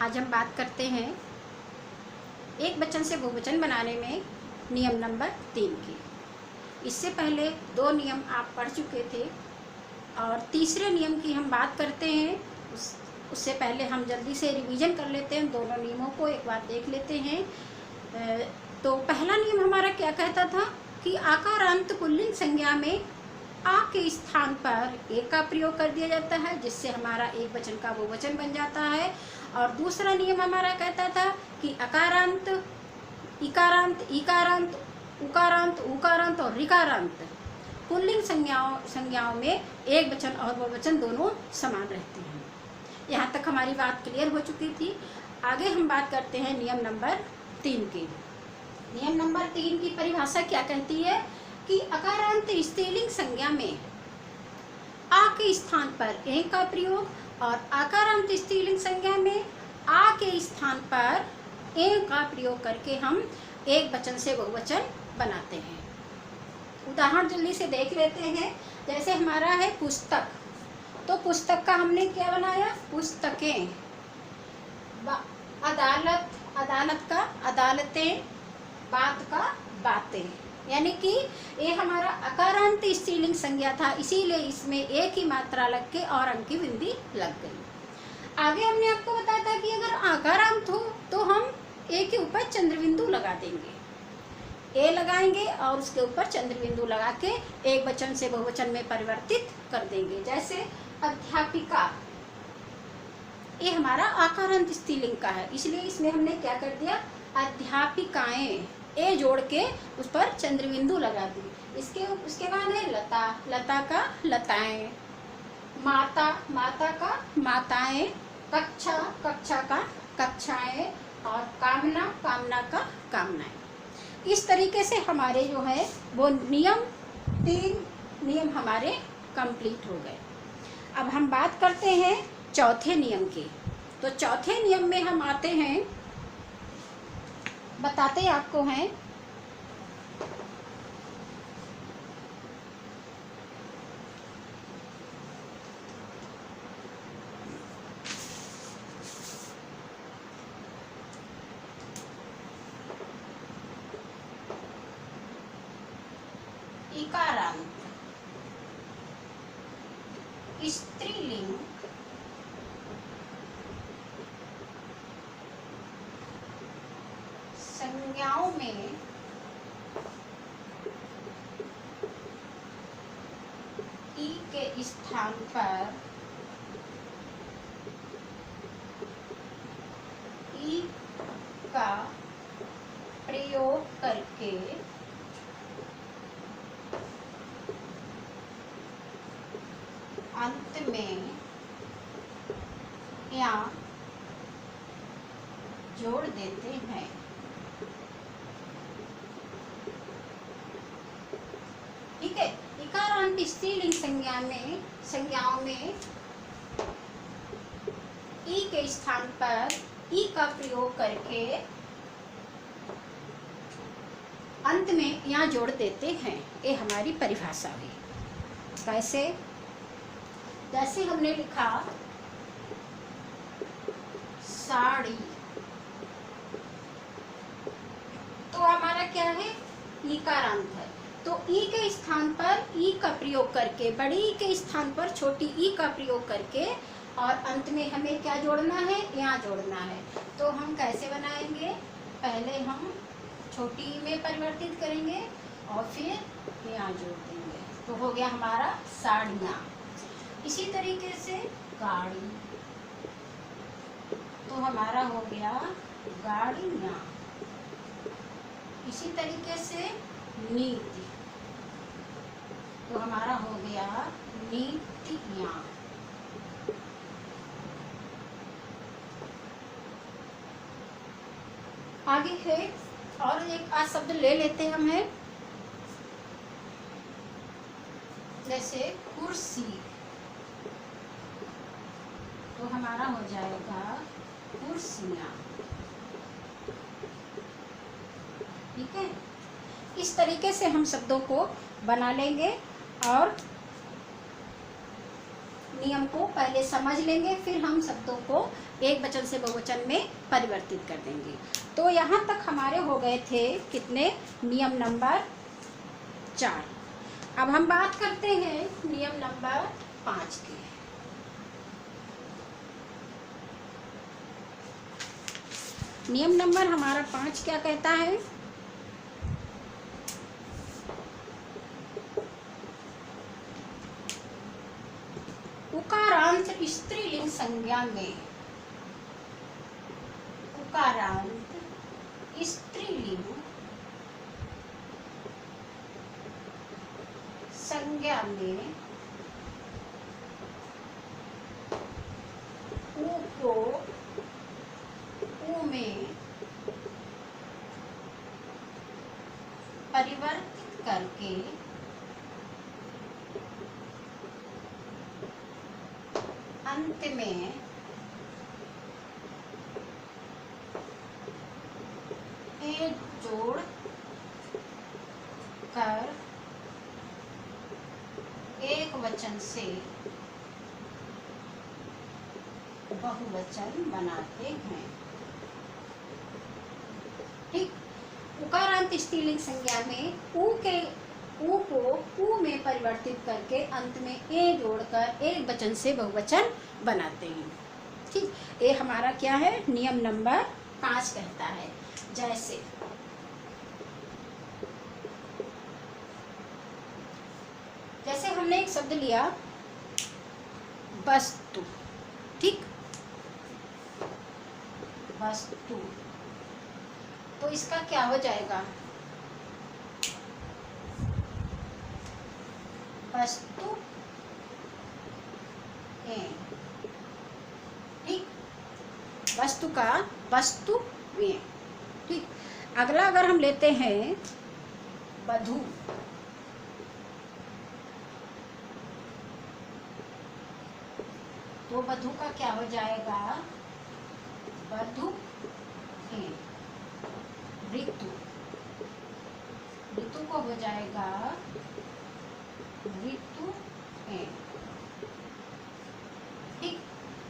आज हम बात करते हैं एक वचन से बहुवचन बनाने में नियम नंबर 3 की। इससे पहले 2 नियम आप पढ़ चुके थे और तीसरे नियम की हम बात करते हैं। उससे पहले हम जल्दी से रिवीजन कर लेते हैं, दोनों नियमों को एक बार देख लेते हैं। तो पहला नियम हमारा क्या कहता था कि आकारांत पुल्लिंग संज्ञा में आ के स्थान पर ए का प्रयोग कर दिया जाता है, जिससे हमारा एक वचन का बहुवचन बन जाता है। और दूसरा नियम हमारा कहता था कि अकारांत, इकारांत, ईकारांत, उकारांत, उकारांत और ऋकारांत पुल्लिंग संज्ञाओं में एक वचन और बहुवचन दोनों समान रहते हैं। यहाँ तक हमारी बात क्लियर हो चुकी थी। आगे हम बात करते हैं नियम नंबर 3 की। नियम नंबर 3 की परिभाषा क्या कहती है कि अकारांत स्त्रीलिंग संज्ञा में आ के स्थान पर ए का प्रयोग और आकारांत स्त्रीलिंग संज्ञा में आ के स्थान पर ए का प्रयोग करके हम एक वचन से बहुवचन बनाते हैं। उदाहरण जल्दी से देख लेते हैं। जैसे हमारा है पुस्तक, तो पुस्तक का हमने क्या बनाया, पुस्तकें। अदालत, अदालत का अदालतें, बात का बातें। यानी कि ये हमारा अकारांत स्त्रीलिंग संज्ञा था, इसीलिए इसमें एक ही मात्रा लग के और अंक की बिंदी लग गई। आगे हमने आपको बताया था कि अगर आकारांत हो तो हम ए के ऊपर चंद्र बिंदु लगा देंगे, ए लगाएंगे और उसके ऊपर चंद्र बिंदु लगा के एक वचन से बहुवचन में परिवर्तित कर देंगे। जैसे अध्यापिका, ये हमारा आकारांत स्त्रीलिंग का है, इसलिए इसमें हमने क्या कर दिया, अध्यापिकाएं, ए जोड़ के उस पर चंद्र बिंदु लगा दी। उसके बाद है लता, लता का लताएं, माता, माता का माताएं, कक्षा, कक्षा का कक्षाएं और कामना, कामना का कामनाएं। इस तरीके से हमारे जो है वो 3 नियम हमारे कंप्लीट हो गए। अब हम बात करते हैं चौथे नियम की। तो चौथे नियम में हम आते हैं, बताते आपको हैं इकारांत स्त्रीलिंग संज्ञाओं में ई के स्थान पर ई का प्रयोग करके अंत में या जोड़ देते हैं। ठीक है, इकारांत स्त्रीलिंग संज्ञाओं में ई के स्थान पर ई का प्रयोग करके अंत में यहाँ जोड़ देते हैं। ये हमारी परिभाषा हुई। कैसे? जैसे हमने लिखा साड़ी, तो हमारा क्या है, ईकारांत है। तो ई के स्थान पर ई का प्रयोग करके, बड़ी ई के स्थान पर छोटी ई का प्रयोग करके और अंत में हमें क्या जोड़ना है, यहाँ जोड़ना है। तो हम कैसे बनाएंगे, पहले हम छोटी ई में परिवर्तित करेंगे और फिर यहाँ जोड़ देंगे, तो हो गया हमारा साड़ियाँ। इसी तरीके से गाड़ी, तो हमारा हो गया गाड़ियाँ। इसी तरीके से नीति, तो हमारा हो गया नीतियाँ। आगे है और एक आज शब्द ले लेते हैं हम, जैसे कुर्सी, तो हमारा हो जाएगा कुर्सियाँ। ठीक है, इस तरीके से हम शब्दों को बना लेंगे और नियम को पहले समझ लेंगे, फिर हम शब्दों को एक वचन से बहुवचन में परिवर्तित कर देंगे। तो यहाँ तक हमारे हो गए थे कितने, नियम नंबर 4। अब हम बात करते हैं नियम नंबर 5 की। नियम नंबर हमारा 5 क्या कहता है, उकारांत स्त्रीलिंग संज्ञा में, उकारांत स्त्रीलिंग संज्ञा में ऊ को ऊ में परिवर्तित करके अंत में ए जोड़ कर एक वचन से बहुवचन बनाते हैं। ठीक, उकारांत स्त्रीलिंग संज्ञा में ऊ को ऊ में परिवर्तित करके अंत में ए जोड़कर एक वचन से बहुवचन बनाते हैं। ठीक, ये हमारा क्या है, नियम नंबर 5 कहता है। जैसे हमने एक शब्द लिया वस्तु, ठीक, वस्तु, तो इसका क्या हो जाएगा, वस्तु है, ठीक, वस्तु का वस्तु में। ठीक, अगला अगर हम लेते हैं वधू, तो वधू का क्या हो जाएगा, वधु है, ऋतु, ऋतु को हो जाएगा ऋतु है। ठीक,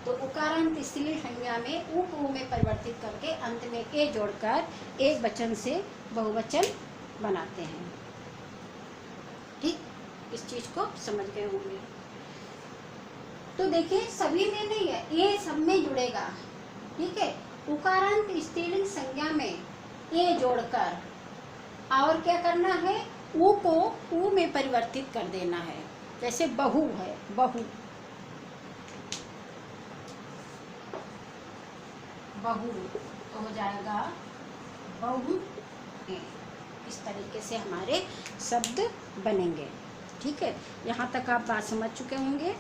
तो उकारांत स्त्रीलिंग संज्ञा में ऊ को ऊ में परिवर्तित करके अंत में ए जोड़कर एक वचन से बहुवचन बनाते हैं। ठीक, इस चीज को समझ गए होंगे। तो देखिए सभी में नहीं है, ये सब में जुड़ेगा। ठीक है, उकारांत स्त्रीलिंग संज्ञा में ए जोड़कर और क्या करना है, ऊ को ऊ में परिवर्तित कर देना है। जैसे बहू है, बहू, बहू तो हो जाएगा बहू है। इस तरीके से हमारे शब्द बनेंगे। ठीक है, यहाँ तक आप बात समझ चुके होंगे।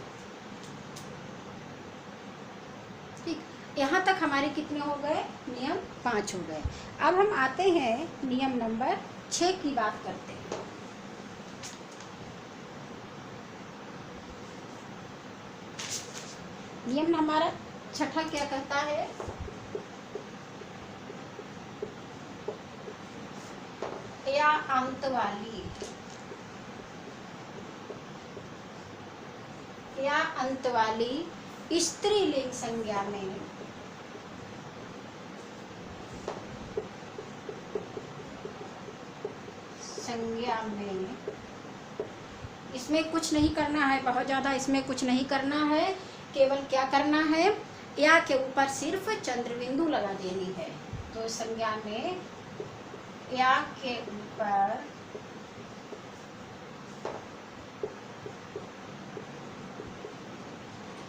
ठीक, यहाँ तक हमारे कितने हो गए, नियम 5 हो गए। अब हम आते हैं नियम नंबर 6 की बात करते हैं। नियम हमारा 6 क्या कहता है, या अंत वाली, या अंत वाली स्त्रीलिंग संज्ञा में इसमें कुछ नहीं करना है, बहुत ज़्यादा इसमें कुछ नहीं करना है। केवल क्या करना है, या के ऊपर सिर्फ चंद्र बिंदु लगा देनी है। तो संज्ञा में या के ऊपर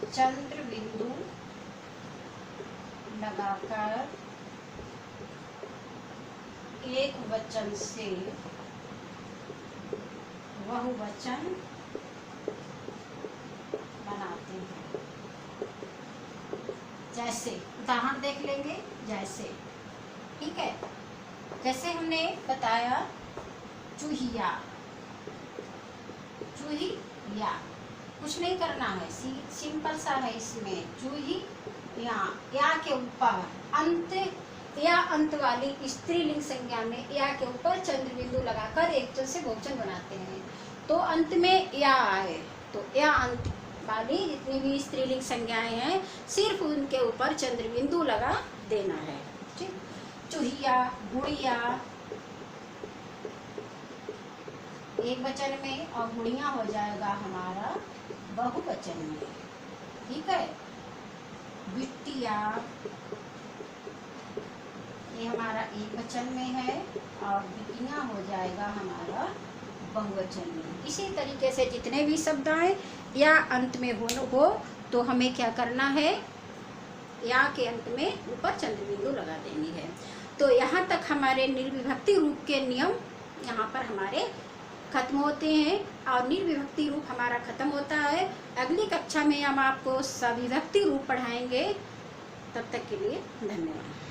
चंद्र बिंदु लगाकर एक वचन से बहुवचन बनाते हैं। जैसे उदाहरण देख लेंगे, जैसे, ठीक है, जैसे हमने बताया चूहिया, चूहिया, कुछ नहीं करना है, सिंपल सा है। इसमें चूहिया, या के ऊपर अंत या अंत वाली स्त्रीलिंग संज्ञा में या के ऊपर चंद्र बिंदु लगाकर एक वचन से बहुवचन बनाते हैं। तो अंत में या आए तो या अंत वाली जितनी भी स्त्रीलिंग संज्ञाएं हैं सिर्फ उनके ऊपर चंद्र बिंदु लगा देना है। ठीक, चूहिया, गुड़िया एक वचन में और गुड़िया हो जाएगा हमारा बहुवचन में। ठीक है, बिटिया ये हमारा एक वचन में है और बिटिया हो जाएगा हमारा बहुवचन में। इसी तरीके से जितने भी शब्द आए या अंत में हो तो हमें क्या करना है, या के अंत में ऊपर चंद्र बिंदु लगा देनी है। तो यहाँ तक हमारे निर्विभक्ति रूप के नियम यहाँ पर हमारे खत्म होते हैं और निर्विभक्ति रूप हमारा खत्म होता है। अगली कक्षा में हम आपको सविभक्ति रूप पढ़ाएंगे। तब तक के लिए धन्यवाद।